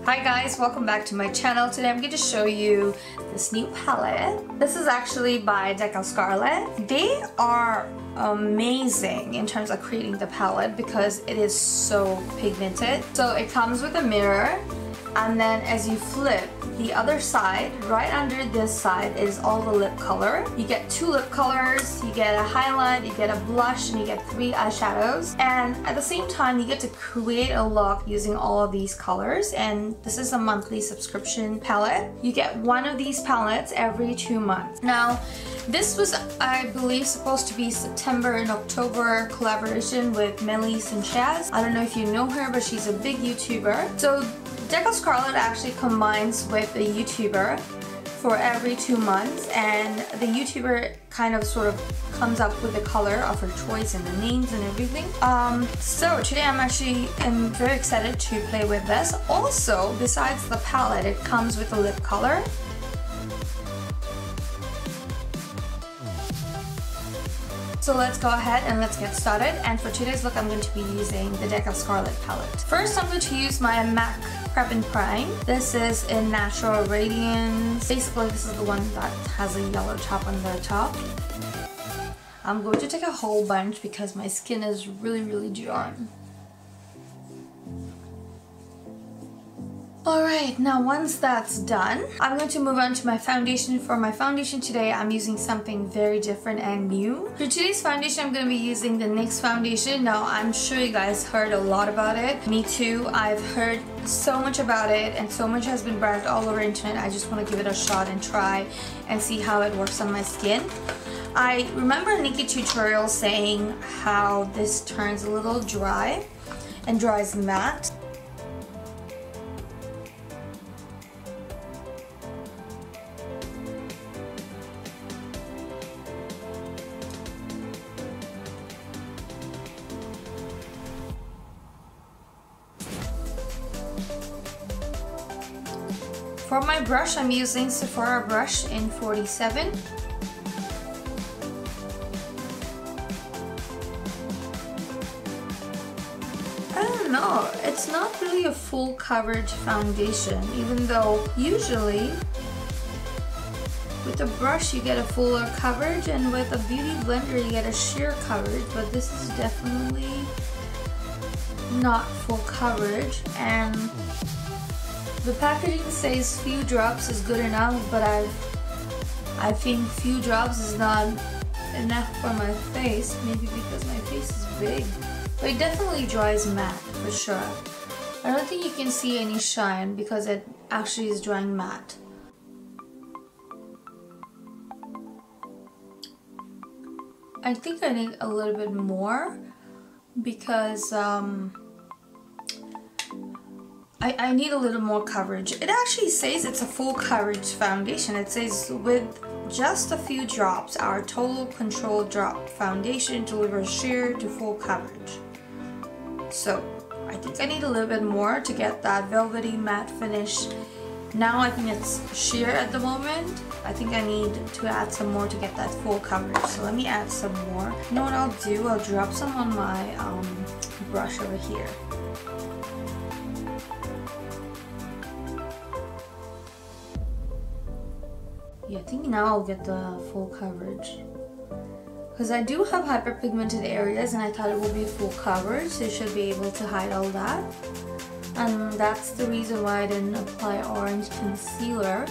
Hi guys, welcome back to my channel. Today I'm going to show you this new palette. This is actually by Scarlet. They are amazing in terms of creating the palette because it is so pigmented. So it comes with a mirror, and then as you flip the other side, right under this side is all the lip color. You get 2 lip colors, you get a highlight, you get a blush, and you get 3 eyeshadows. And at the same time, you get to create a look using all of these colors. And this is a monthly subscription palette. You get one of these palettes every 2 months. Now, this was, I believe, supposed to be September and October collaboration with Melis and Chaz. I don't know if you know her, but she's a big YouTuber. So Scarlet actually combines with a YouTuber for every 2 months, and the YouTuber kind of sort of comes up with the color of her choice and the names and everything. So today I'm very excited to play with this. Also, besides the palette, it comes with a lip color. So let's go ahead and let's get started. And for today's look, I'm going to be using the Scarlet palette. First, I'm going to use my MAC Prep and Prime. This is in Natural Radiance. Basically, this is the one that has a yellow top on the top. I'm going to take a whole bunch because my skin is really dry. Alright, now once that's done, I'm going to move on to my foundation. For my foundation today, I'm using something very different and new. For today's foundation, I'm going to be using the NYX foundation. Now, I'm sure you guys heard a lot about it. Me too. I've heard so much about it and so much has been bragged all over the internet. I just want to give it a shot and try and see how it works on my skin. I remember a Nikki tutorial saying how this turns a little dry and dries matte. For my brush, I'm using Sephora brush in 47. I don't know, it's not really a full coverage foundation, even though usually with a brush you get a fuller coverage and with a beauty blender you get a sheer coverage, but this is definitely not full coverage. And the packaging says few drops is good enough, but I think few drops is not enough for my face, maybe because my face is big. But it definitely dries matte for sure. I don't think you can see any shine because it actually is drying matte. I think I need a little bit more because I need a little more coverage. It actually says it's a full coverage foundation. It says with just a few drops, our total control drop foundation delivers sheer to full coverage. So I think I need a little bit more to get that velvety matte finish. Now I think it's sheer at the moment. I think I need to add some more to get that full coverage. So let me add some more. You know what I'll do? I'll drop some on my brush over here. Yeah, I think now I'll get the full coverage. Because I do have hyperpigmented areas and I thought it would be full coverage, so it should be able to hide all that. And that's the reason why I didn't apply orange concealer.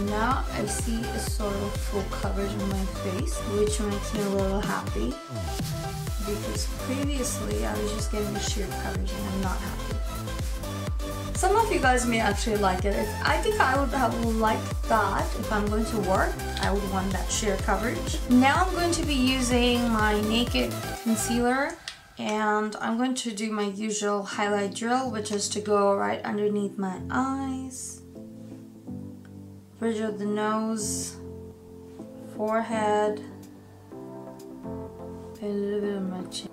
Now I see a sort of full coverage on my face, which makes me a little happy because previously I was just getting a sheer coverage and I'm not happy. Some of you guys may actually like it. I think I would have liked that if I'm going to work. I would want that sheer coverage. Now I'm going to be using my Naked concealer and I'm going to do my usual highlight drill, which is to go right underneath my eyes, bridge of the nose, forehead, a little bit of my chin.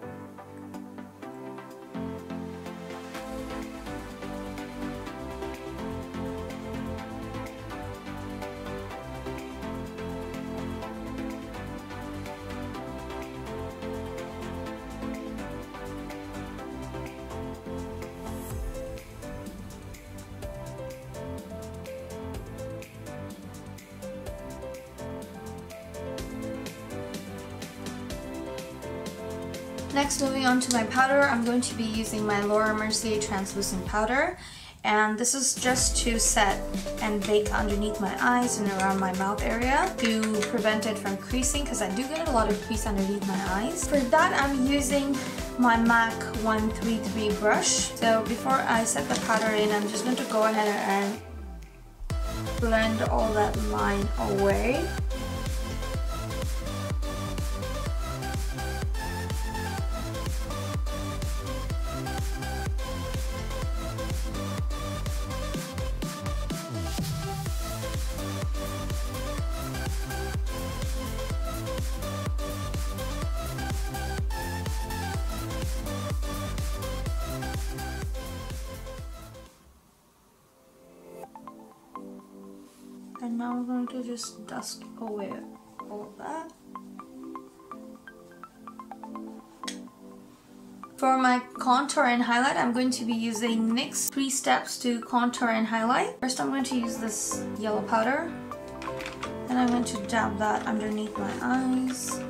Next, moving on to my powder, I'm going to be using my Laura Mercier translucent powder. And this is just to set and bake underneath my eyes and around my mouth area to prevent it from creasing, because I do get a lot of crease underneath my eyes. For that, I'm using my MAC 133 brush. So before I set the powder in, I'm just going to go ahead and blend all that line away. And now I'm going to just dust away all of that. For my contour and highlight, I'm going to be using NYX 3 steps to contour and highlight. First, I'm going to use this yellow powder, and I'm going to dab that underneath my eyes.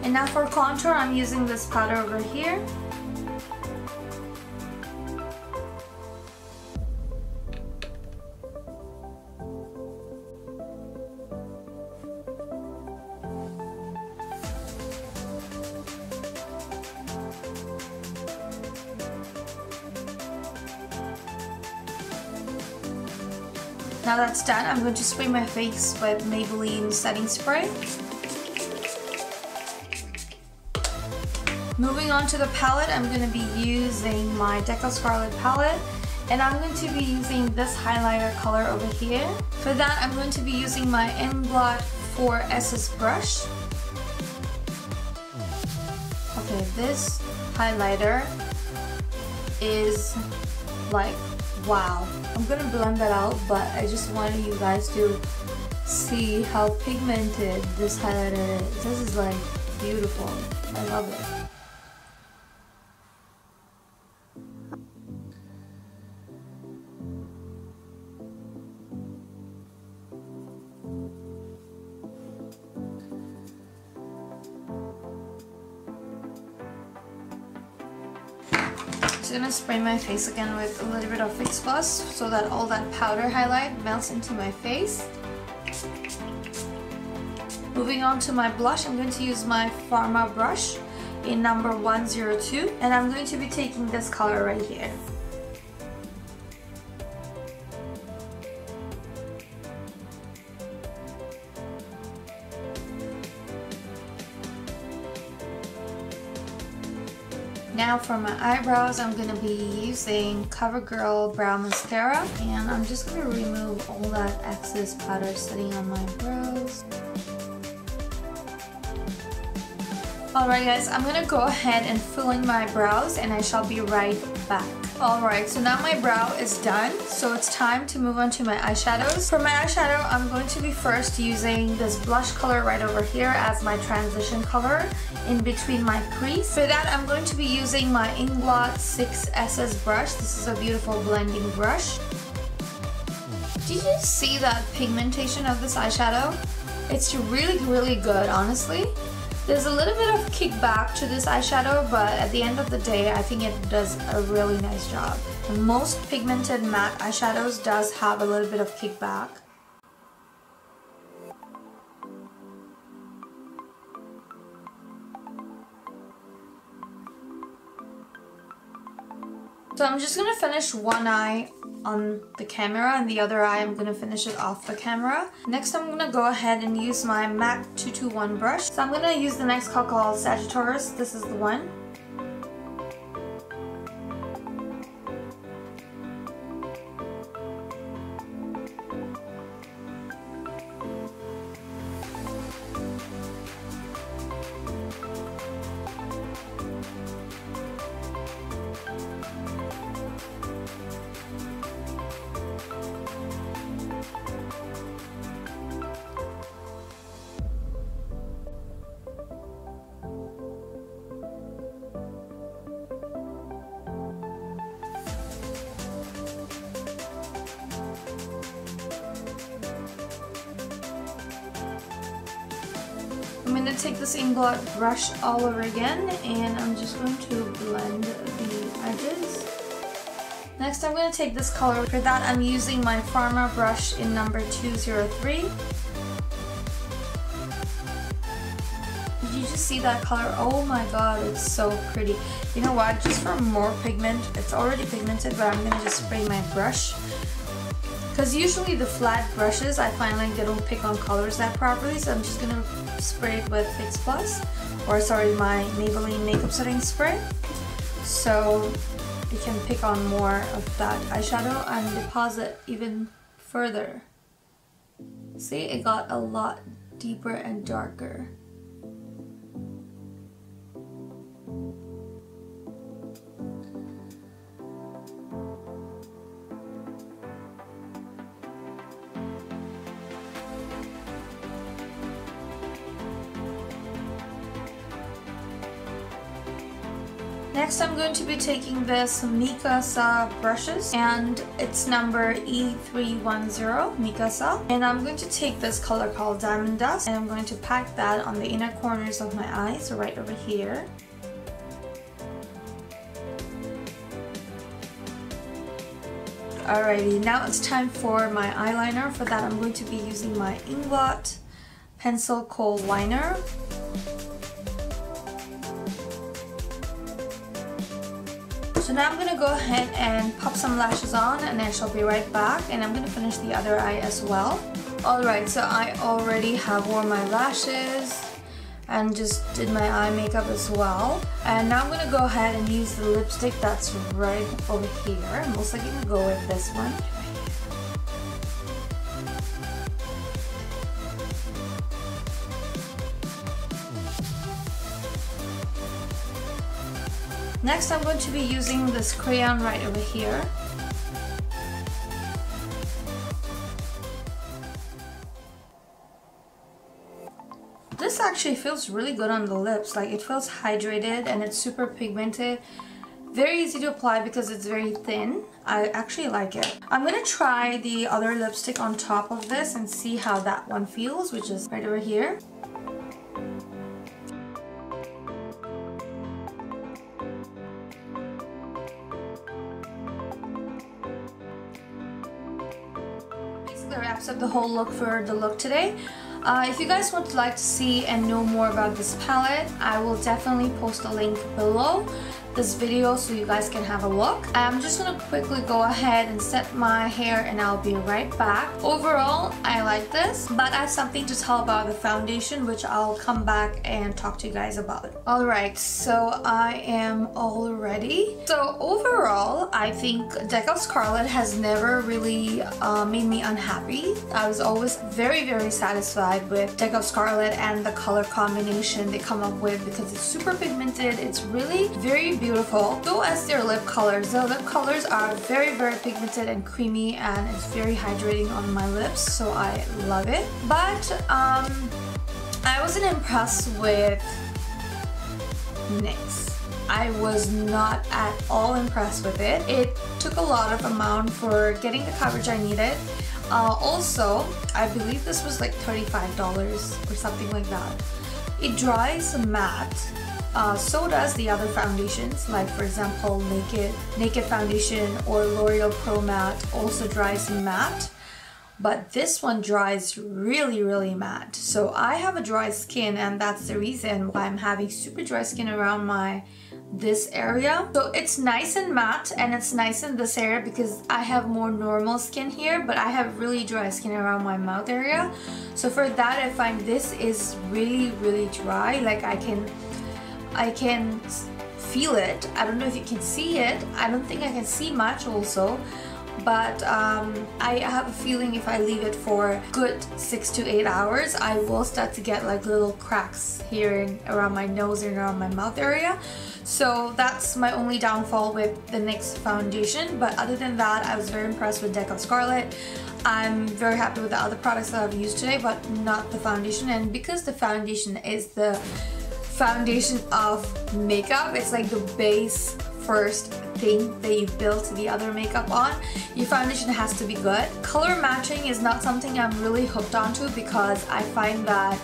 And now for contour, I'm using this powder over here. Now that's done, I'm going to spray my face with Maybelline setting spray. Moving on to the palette, I'm going to be using my Scarlet palette, and I'm going to be using this highlighter color over here. For that, I'm going to be using my Inglot 4SS brush. Okay, this highlighter is like, wow. I'm going to blend that out, but I just wanted you guys to see how pigmented this highlighter is. This is like beautiful. I love it. I'm just gonna spray my face again with a little bit of Fix Plus so that all that powder highlight melts into my face. Moving on to my blush, I'm going to use my Pharma brush in number 102, and I'm going to be taking this color right here. Now for my eyebrows, I'm going to be using CoverGirl Brow Mascara, and I'm just going to remove all that excess powder sitting on my brows. Alright guys, I'm going to go ahead and fill in my brows, and I shall be right back. Alright, so now my brow is done, so it's time to move on to my eyeshadows. For my eyeshadow, I'm going to be first using this blush color right over here as my transition color in between my crease. For that, I'm going to be using my Inglot 6SS brush. This is a beautiful blending brush. Did you see that pigmentation of this eyeshadow? It's really good, honestly. There's a little bit of kickback to this eyeshadow, but at the end of the day, I think it does a really nice job. Most pigmented matte eyeshadows does have a little bit of kickback. So I'm just going to finish one eye on the camera, and the other eye I'm going to finish it off the camera. Next, I'm going to go ahead and use my MAC 221 brush. So I'm going to use the next color called Sagittarius. This is the one. going to take this ink blot brush all over again, and I'm just going to blend the edges. Next, I'm going to take this color. For that, I'm using my Pharma brush in number 203. Did you just see that color? Oh my god, it's so pretty. You know what? Just for more pigment, it's already pigmented, but I'm going to just spray my brush. Because usually the flat brushes, I find like they don't pick on colors that properly, so I'm just going to spray it with Fix Plus, or sorry, my Maybelline makeup setting spray. So it can pick on more of that eyeshadow and deposit even further. See, it got a lot deeper and darker. Next, I'm going to be taking this Mikasa brushes, and it's number E310 Mikasa, and I'm going to take this color called Diamond Dust, and I'm going to pack that on the inner corners of my eyes, so right over here. Alrighty, now it's time for my eyeliner. For that, I'm going to be using my Inglot Pencil Kohl Liner. So now I'm going to go ahead and pop some lashes on, and I shall be right back, and I'm going to finish the other eye as well. Alright, so I already have worn my lashes and just did my eye makeup as well. And now I'm going to go ahead and use the lipstick that's right over here. I'm most likely going to go with this one. Next, I'm going to be using this crayon right over here. This actually feels really good on the lips. Like, it feels hydrated and it's super pigmented. Very easy to apply because it's very thin. I actually like it. I'm going to try the other lipstick on top of this and see how that one feels, which is right over here. Wraps up the whole look for the look today. If you guys would like to see and know more about this palette, I will definitely post a link below this video so you guys can have a look. I'm just gonna quickly go ahead and set my hair and I'll be right back. Overall, I like this, but I have something to tell about the foundation, which I'll come back and talk to you guys about. Alright, so I am all ready. So overall, I think Decal Scarlet has never really made me unhappy. I was always very satisfied with Decal Scarlet and the color combination they come up with because it's super pigmented. It's really very beautiful. So as their lip colors, the lip colors are very pigmented and creamy, and it's very hydrating on my lips, so I love it. But I wasn't impressed with NYX. I was not at all impressed with it. It took a lot of amount for getting the coverage I needed. Also, I believe this was like $35 or something like that. It dries matte. So does the other foundations, like for example Naked Foundation or L'Oreal Pro Matte also dries matte. But this one dries really matte. So I have a dry skin, and that's the reason why I'm having super dry skin around this area. So it's nice and matte, and it's nice in this area because I have more normal skin here, but I have really dry skin around my mouth area. So for that, I find this is really dry. Like I can feel it. I don't know if you can see it. I don't think I can see much also. But I have a feeling if I leave it for good 6 to 8 hours, I will start to get like little cracks here and around my nose and around my mouth area. So that's my only downfall with the NYX foundation. But other than that, I was very impressed with Decal Scarlet. I'm very happy with the other products that I've used today, but not the foundation. And because the foundation is the foundation of makeup, it's like the base first thing that you build the other makeup on, your foundation has to be good. Color matching is not something I'm really hooked onto because I find that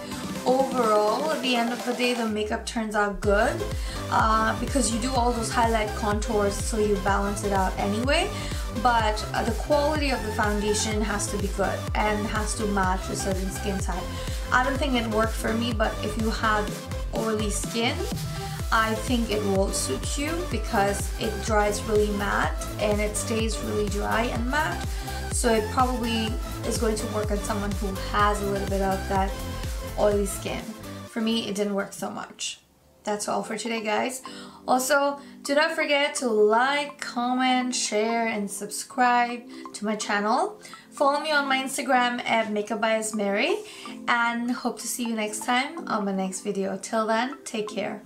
overall at the end of the day the makeup turns out good because you do all those highlight contours, so you balance it out anyway. But the quality of the foundation has to be good and has to match a certain skin type. I don't think it worked for me, but if you have oily skin, I think it will suit you because it dries really matte and it stays really dry and matte. So it probably is going to work on someone who has a little bit of that oily skin. For me, it didn't work so much. That's all for today, guys. Also, do not forget to like, comment, share, and subscribe to my channel. Follow me on my Instagram at Makeup by Azmeree, and hope to see you next time on my next video. Till then, take care.